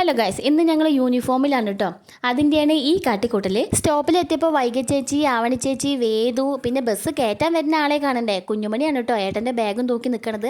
Hello guys, ഇന്ന് ഞങ്ങൾ യൂണിഫോമിലാണ് കേട്ടോ. അതിൻ്റെയാണ് ഈ കാട്ടിക്കൂട്ടൽ. സ്റ്റോപ്പിലെത്തിയപ്പോൾ വൈഗ ചേച്ചി, ആവണി ചേച്ചി, വേദു, പിന്നെ ബസ് കയറ്റാൻ വരുന്ന ആളെ കാണണ്ടേ, കുഞ്ഞുമണിയാണ് കേട്ടോ ഏട്ടൻ്റെ ബാഗും തൂക്കി നിൽക്കണത്.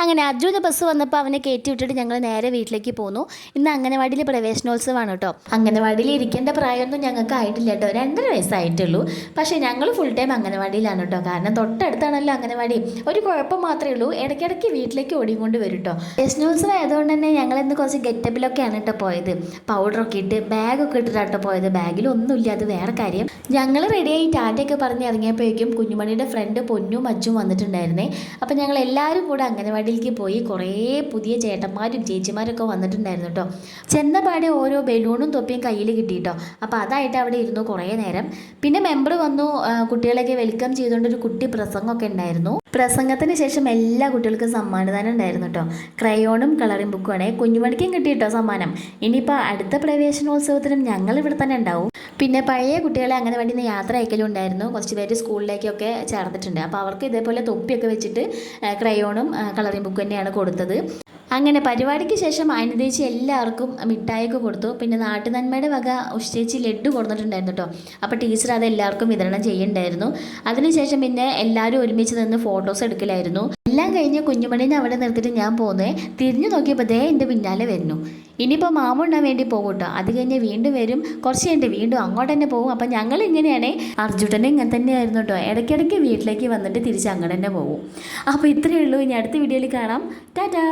അങ്ങനെ അർജുൻ്റെ ബസ് വന്നപ്പോൾ അവനെ കയറ്റി വിട്ടിട്ട് ഞങ്ങൾ നേരെ വീട്ടിലേക്ക് പോന്നു. ഇന്ന് അംഗനവാടിയിൽ പ്രവേശനോത്സവമാണ് കേട്ടോ. അംഗനവാടിയിൽ ഇരിക്കേണ്ട പ്രായമൊന്നും ഞങ്ങൾക്ക് ആയിട്ടില്ല കേട്ടോ, 2.5 വയസ്സായിട്ടുള്ളൂ. പക്ഷേ ഞങ്ങൾ ഫുൾ ടൈം അംഗനവാടിയിലാണ് കേട്ടോ. കാരണം തൊട്ടടുത്താണല്ലോ അംഗനവാടി. ഒരു കുഴപ്പം മാത്രമേ ഉള്ളൂ, ഇടയ്ക്കിടയ്ക്ക് വീട്ടിലേക്ക് ഓടിക്കൊണ്ട് വരും കേട്ടോ. പ്രവേശനോത്സവം ആയതുകൊണ്ട് തന്നെ ഞങ്ങളിന്ന് കുറച്ച് ഗെറ്റപ്പിലൊക്കെയാണ് കേട്ടോ പോയത്. പൗഡറൊക്കെ ഇട്ട് ബാഗൊക്കെ ഇട്ടിട്ടാട്ടോ പോയത്. ബാഗിലൊന്നുമില്ല, അത് വേറെ കാര്യം. ഞങ്ങൾ റെഡിയായി ടാറ്റയൊക്കെ പറഞ്ഞ് ഇറങ്ങിയപ്പോഴേക്കും കുഞ്ഞുമണിയുടെ ഫ്രണ്ട് പൊന്നും അച്ചും വന്നിട്ടുണ്ടായിരുന്നേ. അപ്പം ഞങ്ങൾ എല്ലാവരും കൂടെ അംഗനവാടിയിലേക്ക് പോയി. കുറേ പുതിയ ചേട്ടന്മാരും ചേച്ചിമാരൊക്കെ വന്നിട്ടുണ്ടായിരുന്നു കേട്ടോ. ചെന്നപാടെ ഓരോ ബലൂണും തൊപ്പിയും കയ്യിൽ കിട്ടിയിട്ടോ. അപ്പോൾ അതായിട്ട് അവിടെ ഇരുന്നു കുറേ നേരം. പിന്നെ മെമ്പർ വന്നു, കുട്ടികളെയൊക്കെ വെൽക്കം ചെയ്തുകൊണ്ടൊരു കുട്ടി പ്രസംഗമൊക്കെ ഉണ്ടായിരുന്നു. പ്രസംഗത്തിന് ശേഷം എല്ലാ കുട്ടികൾക്കും സമ്മാനദാനം ഉണ്ടായിരുന്നു കേട്ടോ. ക്രയോണും കളറിംഗ് ബുക്കുമാണ്. കുഞ്ഞുമണിക്കും കിട്ടി കേട്ടോ സമ്മാനം. ഇനിയിപ്പോൾ അടുത്ത പ്രവേശനോത്സവത്തിനും ഞങ്ങൾ ഇവിടെ തന്നെ ഉണ്ടാവും. പിന്നെ പഴയ കുട്ടികളെ അങ്ങനെ വേണ്ടി യാത്ര അയക്കലും ഉണ്ടായിരുന്നു. കുറച്ച് പേര് സ്കൂളിലേക്കൊക്കെ ചേർന്നിട്ടുണ്ട്. അപ്പോൾ അവർക്ക് ഇതേപോലെ തൊപ്പിയൊക്കെ വെച്ചിട്ട് ക്രയോണും കളറിംഗ് ബുക്ക് തന്നെയാണ് കൊടുത്തത്. അങ്ങനെ പരിപാടിക്ക് ശേഷം അനിതേച്ചി എല്ലാവർക്കും മിഠായിയൊക്കെ കൊടുത്തു. പിന്നെ നാട്ടുനന്മയുടെ വക ഉഷേച്ചി ലഡ്ഡു കൊടുത്തിട്ടുണ്ടായിരുന്നു കേട്ടോ. അപ്പോൾ ടീച്ചർ അത് എല്ലാവർക്കും വിതരണം ചെയ്യുന്നുണ്ടായിരുന്നു. അതിനുശേഷം പിന്നെ എല്ലാവരും ഒരുമിച്ച് നിന്ന് ഫോട്ടോസ് എടുക്കലായിരുന്നു. എല്ലാം കഴിഞ്ഞ് കുഞ്ഞുമണീനെ അവിടെ നിർത്തിയിട്ട് ഞാൻ പോകുന്നേ. തിരിഞ്ഞു നോക്കിയപ്പോൾ ദേ എൻ്റെ പിന്നാലെ വരുന്നു. ഇനിയിപ്പോൾ മാമ ഉണ്ടാൻ വേണ്ടി പോകും കേട്ടോ. അത് കഴിഞ്ഞ് വീണ്ടും വരും, കുറച്ച് കഴിഞ്ഞിട്ട് വീണ്ടും അങ്ങോട്ട് തന്നെ പോകും. അപ്പം ഞങ്ങൾ ഇങ്ങനെയാണ്. അർജുട്ടനെ ഇങ്ങനെ തന്നെയായിരുന്നു കേട്ടോ. ഇടയ്ക്കിടയ്ക്ക് വീട്ടിലേക്ക് വന്നിട്ട് തിരിച്ച് അങ്ങോട്ട് തന്നെ പോകും. അപ്പോൾ ഇത്രയേ ഉള്ളൂ. ഇനി അടുത്ത വീഡിയോയിൽ കാണാം. ടാറ്റാ.